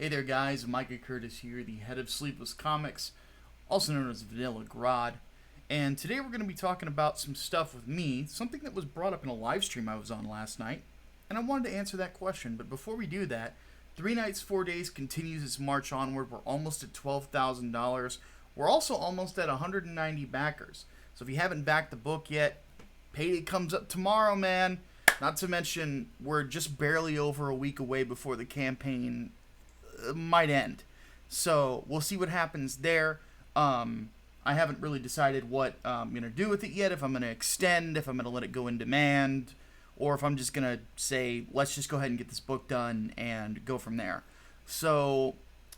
Hey there guys, Micah here, the head of Sleeveless Comics, also known as Vanilla Grod. And today we're going to be talking about some stuff with me, something that was brought up in a live stream I was on last night, and I wanted to answer that question. But before we do that, 3 Nights, 4 Days continues its march onward. We're almost at $12,000. We're also almost at 190 backers. So if you haven't backed the book yet, payday comes up tomorrow, man. Not to mention, we're just barely over a week away before the campaign might end. So we'll see what happens there. I haven't really decided what I'm going to do with it yet. If I'm going to extend, if I'm going to let it go in demand, or if I'm just going to say, let's just go ahead and get this book done and go from there. So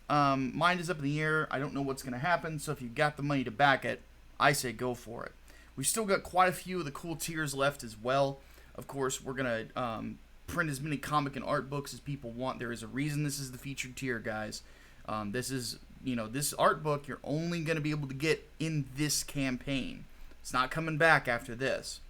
mine is up in the air. I don't know what's going to happen. So if you've got the money to back it, I say go for it. We've still got quite a few of the cool tiers left as well. Of course, we're going to print as many comic and art books as people want. There is a reason this is the featured tier, guys. This is, this art book you're only going to be able to get in this campaign. It's not coming back after this.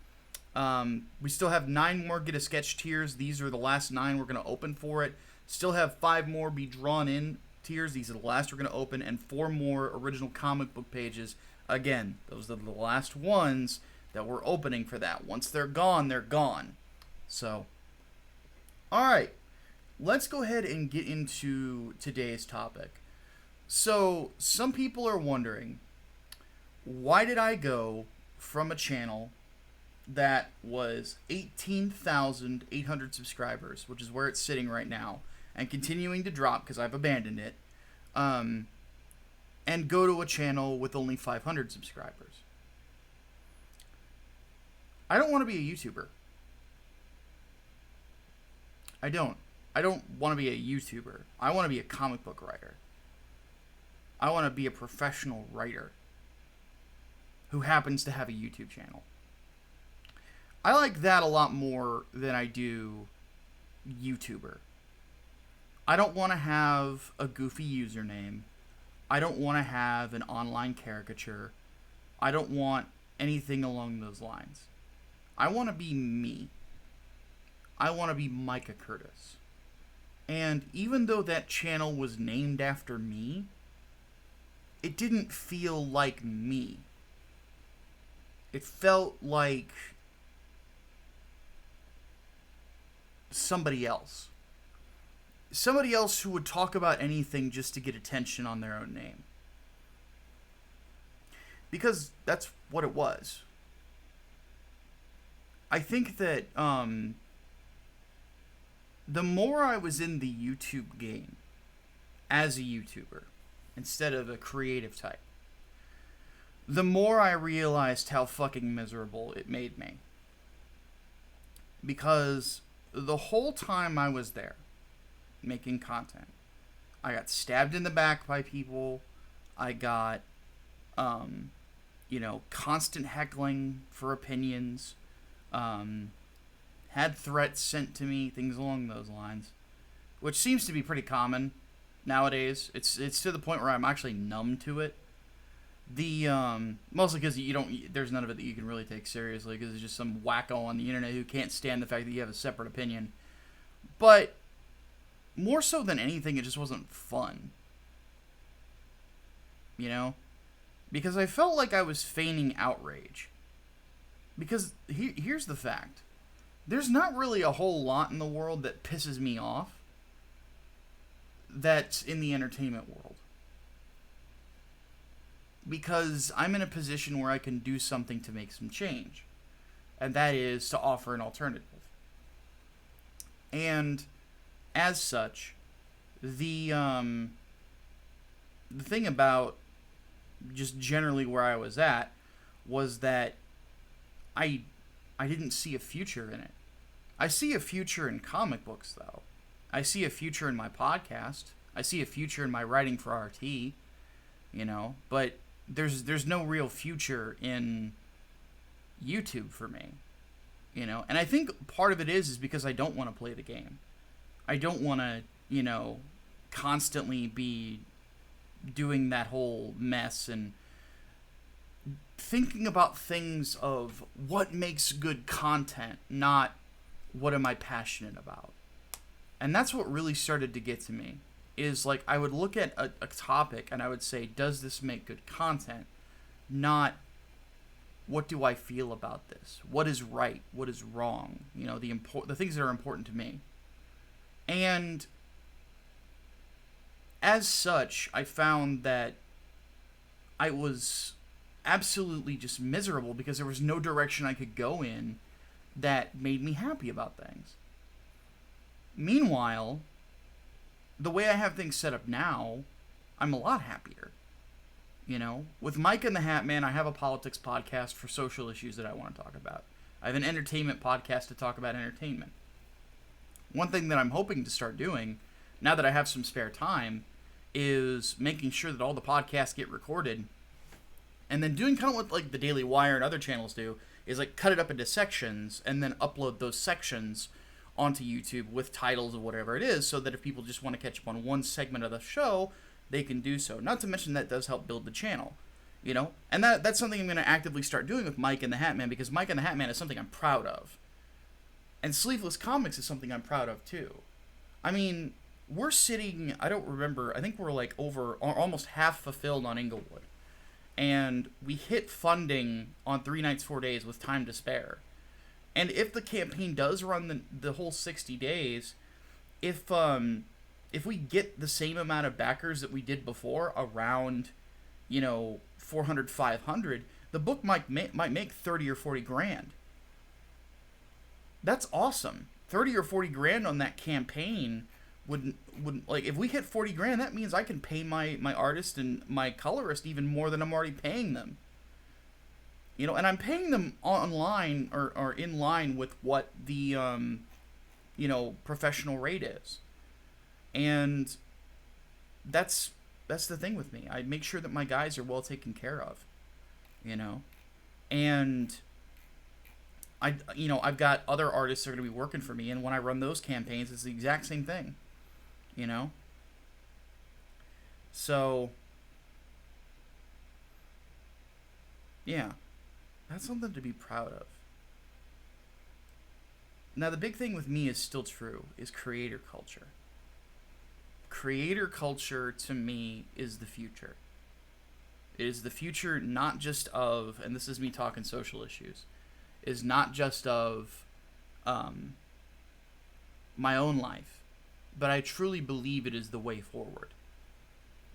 We still have 9 more Get a Sketch tiers. These are the last 9 we're going to open for it. Still have 5 more Be Drawn In tiers. These are the last we're going to open. And 4 more original comic book pages. Again, those are the last ones that we're opening for that. Once they're gone, they're gone. So, alright. Let's go ahead and get into today's topic. So, some people are wondering, why did I go from a channel that was 18,800 subscribers, which is where it's sitting right now, and continuing to drop because I've abandoned it, and go to a channel with only 500 subscribers? I don't want to be a YouTuber. I don't want to be a YouTuber. I want to be a comic book writer. I want to be a professional writer who happens to have a YouTube channel. I like that a lot more than I do YouTuber. I don't want to have a goofy username. I don't want to have an online caricature. I don't want anything along those lines. I want to be me. I want to be Micah Curtis. And even though that channel was named after me, it didn't feel like me. It felt like somebody else. Somebody else who would talk about anything just to get attention on their own name. Because that's what it was. I think that the more I was in the YouTube game as a YouTuber, instead of a creative type, the more I realized how fucking miserable it made me. Because the whole time I was there, making content, I got stabbed in the back by people. I got, constant heckling for opinions. Had threats sent to me, things along those lines, which seems to be pretty common nowadays. It's to the point where I'm actually numb to it. Mostly because there's none of it that you can really take seriously, because it's just some wacko on the internet who can't stand the fact that you have a separate opinion. But more so than anything, it just wasn't fun. Because I felt like I was feigning outrage. Because here's the fact. There's not really a whole lot in the world that pisses me off that's in the entertainment world. Because I'm in a position where I can do something to make some change. And that is to offer an alternative. And as such, the thing about just generally where I was at was that I didn't see a future in it. I see a future in comic books, though. I see a future in my podcast. I see a future in my writing for RT, but there's no real future in YouTube for me, and I think part of it is because I don't want to play the game. I don't want to, constantly be doing that whole mess and thinking about things of what makes good content, not what am I passionate about. And that's what really started to get to me. is like I would look at a topic and I would say, does this make good content? Not, what do I feel about this? What is right? What is wrong? You know, the things that are important to me. And as such, I found that I was absolutely just miserable because there was no direction I could go in that made me happy about things. Meanwhile, the way I have things set up now, I'm a lot happier. You know, with Micah and the Hatman, I have a politics podcast for social issues that I want to talk about. I have an entertainment podcast to talk about entertainment. One thing that I'm hoping to start doing, now that I have some spare time, is making sure that all the podcasts get recorded, and then doing kind of what like the Daily Wire and other channels do, is like cut it up into sections and then upload those sections onto YouTube with titles of whatever it is, so that if people just want to catch up on one segment of the show, they can do so. Not to mention that does help build the channel, you know? And that's something I'm going to actively start doing with Mike and the Hatman, because Mike and the Hatman is something I'm proud of. And Sleeveless Comics is something I'm proud of too. I mean, we're sitting, I don't remember, I think we're like over, almost half fulfilled on Inglewood. And we hit funding on 3 nights, 4 days with time to spare. And if the campaign does run the whole 60 days, if we get the same amount of backers that we did before, around, 400, 500, the book might make 30 or 40 grand. That's awesome. 30 or 40 grand on that campaign would like, if we hit 40 grand, that means I can pay my artist and my colorist even more than I'm already paying them. You know, and I'm paying them online or in line with what the professional rate is. And that's the thing with me. I make sure that my guys are well taken care of, and I've got other artists that are going to be working for me, and when I run those campaigns, it's the exact same thing, So, yeah, that's something to be proud of. Now, the big thing with me is still true, is creator culture. Creator culture, to me, is the future. It is the future not just of, and this is me talking social issues, is not just of my own life, but I truly believe it is the way forward.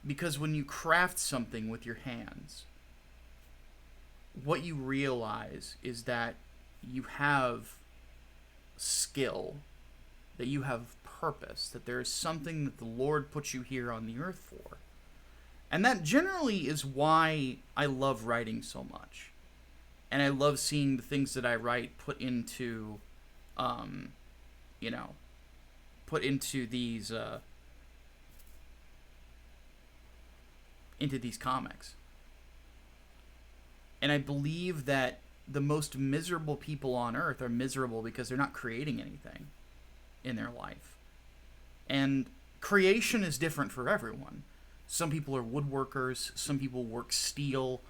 Because when you craft something with your hands, what you realize is that you have skill, that you have purpose, that there is something that the Lord put you here on the earth for. And that generally is why I love writing so much. And I love seeing the things that I write put into, these comics. And I believe that the most miserable people on earth are miserable because they're not creating anything in their life. And creation is different for everyone. Some people are woodworkers, some people work steel,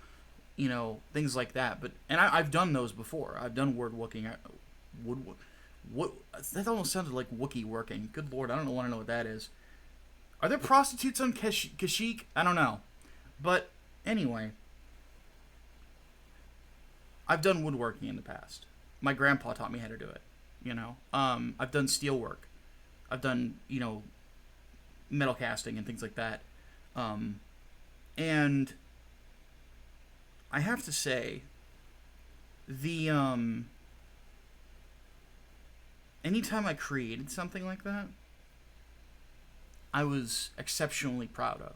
things like that. And I've done those before. I've done woodworking. That almost sounded like Wookiee working. Good Lord, I don't want to know what that is. Are there prostitutes on Kashyyyk? I don't know. But anyway, I've done woodworking in the past. My grandpa taught me how to do it. I've done steel work. I've done, metal casting and things like that. And I have to say, anytime I created something like that, I was exceptionally proud of.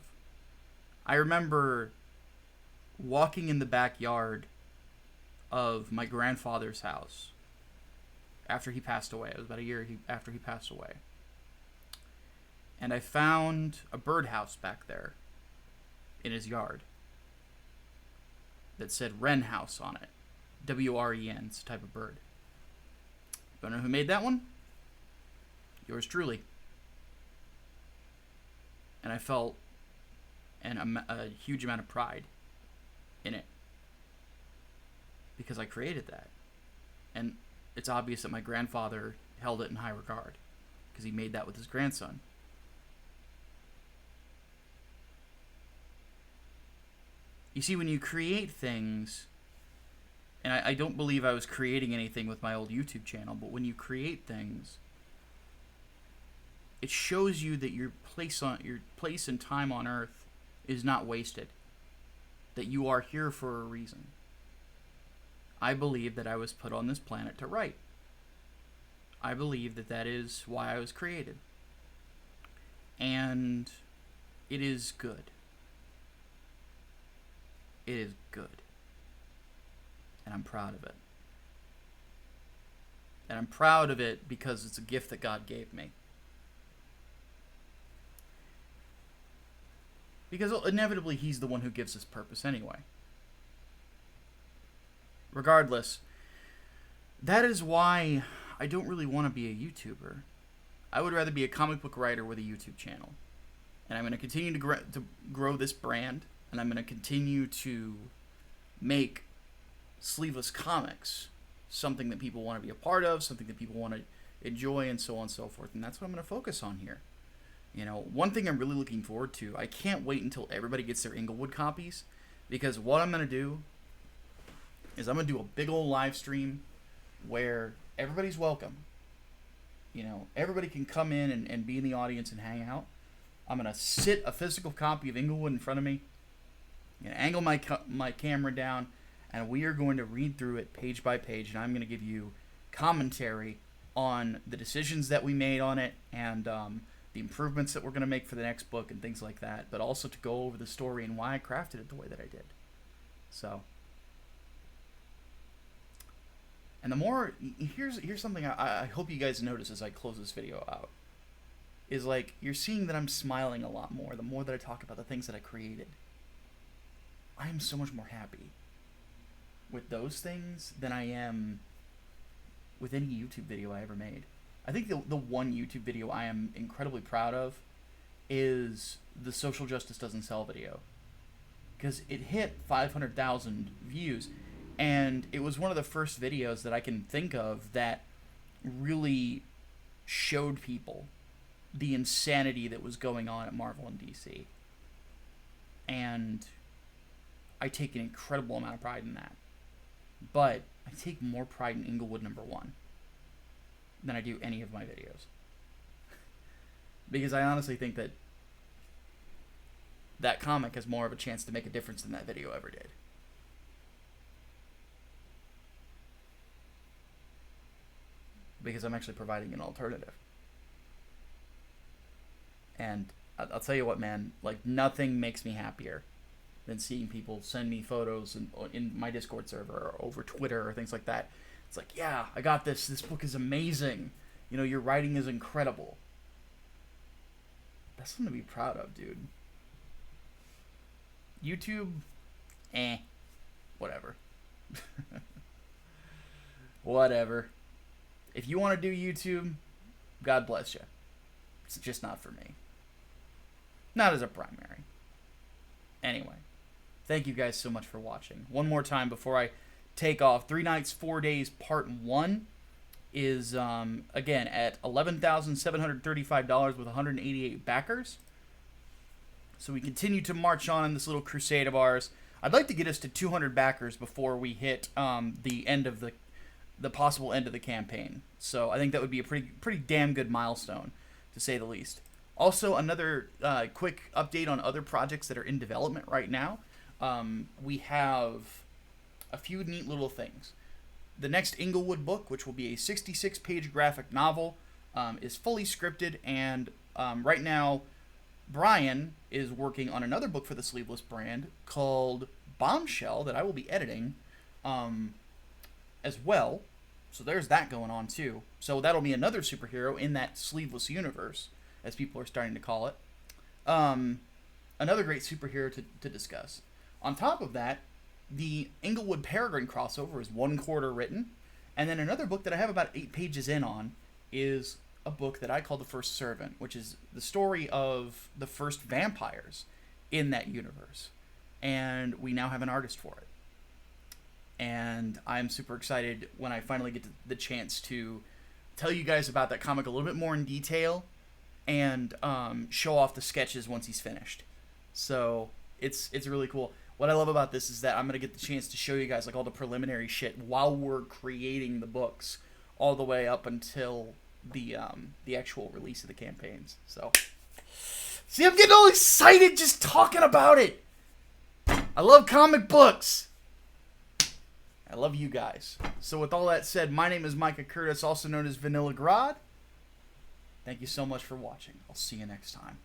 I remember walking in the backyard of my grandfather's house after he passed away. It was about a year after he passed away. And I found a birdhouse back there in his yard that said Wren House on it. W-R-E-N. It's a type of bird. Don't know who made that one? Yours truly. And I felt a huge amount of pride in it, because I created that. And it's obvious that my grandfather held it in high regard, because he made that with his grandson. You see, when you create things, and I don't believe I was creating anything with my old YouTube channel, but when you create things, it shows you that your place and time on Earth is not wasted. That you are here for a reason. I believe that I was put on this planet to write. I believe that that is why I was created. And it is good. It is good. And I'm proud of it. And I'm proud of it because it's a gift that God gave me. Because inevitably He's the one who gives us purpose anyway. Regardless, that is why I don't really want to be a YouTuber. I would rather be a comic book writer with a YouTube channel. And I'm going to continue to grow this brand. And I'm going to continue to make Sleeveless comics something that people want to be a part of, something that people want to enjoy, and so on and so forth. And that's what I'm going to focus on here. You know, one thing I'm really looking forward to, I can't wait until everybody gets their Inglewood copies, because what I'm going to do is I'm going to do a big old live stream where everybody's welcome. You know, everybody can come in and be in the audience and hang out. I'm going to sit a physical copy of Inglewood in front of me, and angle my camera down, and we are going to read through it page by page, and I'm going to give you commentary on the decisions that we made on it, and the improvements that we're going to make for the next book and things like that, but also to go over the story and why I crafted it the way that I did. So, and the more, here's something I hope you guys notice as I close this video out, is like, you're seeing that I'm smiling a lot more the more that I talk about the things that I created. I am so much more happy with those things than I am with any YouTube video I ever made. I think the one YouTube video I am incredibly proud of is the Social Justice Doesn't Sell video. Because it hit 500,000 views, and it was one of the first videos that I can think of that really showed people the insanity that was going on at Marvel and DC. And I take an incredible amount of pride in that. But I take more pride in Inglewood #1 than I do any of my videos. Because I honestly think that that comic has more of a chance to make a difference than that video ever did. Because I'm actually providing an alternative. And I'll tell you what, man, like, nothing makes me happier than seeing people send me photos in my Discord server or over Twitter or things like that. It's like, yeah, I got this. This book is amazing. You know, your writing is incredible. That's something to be proud of, dude. YouTube, whatever. Whatever. If you want to do YouTube, God bless you. It's just not for me. Not as a primary. Anyway, thank you guys so much for watching. One more time before I take off. 3 Nights, 4 Days, Part 1 is, again, at $11,735 with 188 backers. So we continue to march on in this little crusade of ours. I'd like to get us to 200 backers before we hit the end of the possible end of the campaign. So I think that would be a pretty damn good milestone, to say the least. Also, another quick update on other projects that are in development right now. We have a few neat little things. The next Inglewood book, which will be a 66-page graphic novel, is fully scripted, and right now Brian is working on another book for the Sleeveless brand called Bombshell that I will be editing as well. So there's that going on too. So that'll be another superhero in that Sleeveless universe, as people are starting to call it. Another great superhero to discuss. On top of that, the Inglewood Peregrine crossover is 1/4 written, and then another book that I have about 8 pages in on is a book that I call The First Servant, which is the story of the first vampires in that universe. And we now have an artist for it. And I'm super excited when I finally get the chance to tell you guys about that comic a little bit more in detail and show off the sketches once he's finished. So it's really cool. what I love about this is that I'm going to get the chance to show you guys like all the preliminary shit while we're creating the books, all the way up until the actual release of the campaigns. So, see, I'm getting all excited just talking about it. I love comic books. I love you guys. So with all that said, my name is Micah Curtis, also known as Vanilla Grod. Thank you so much for watching. I'll see you next time.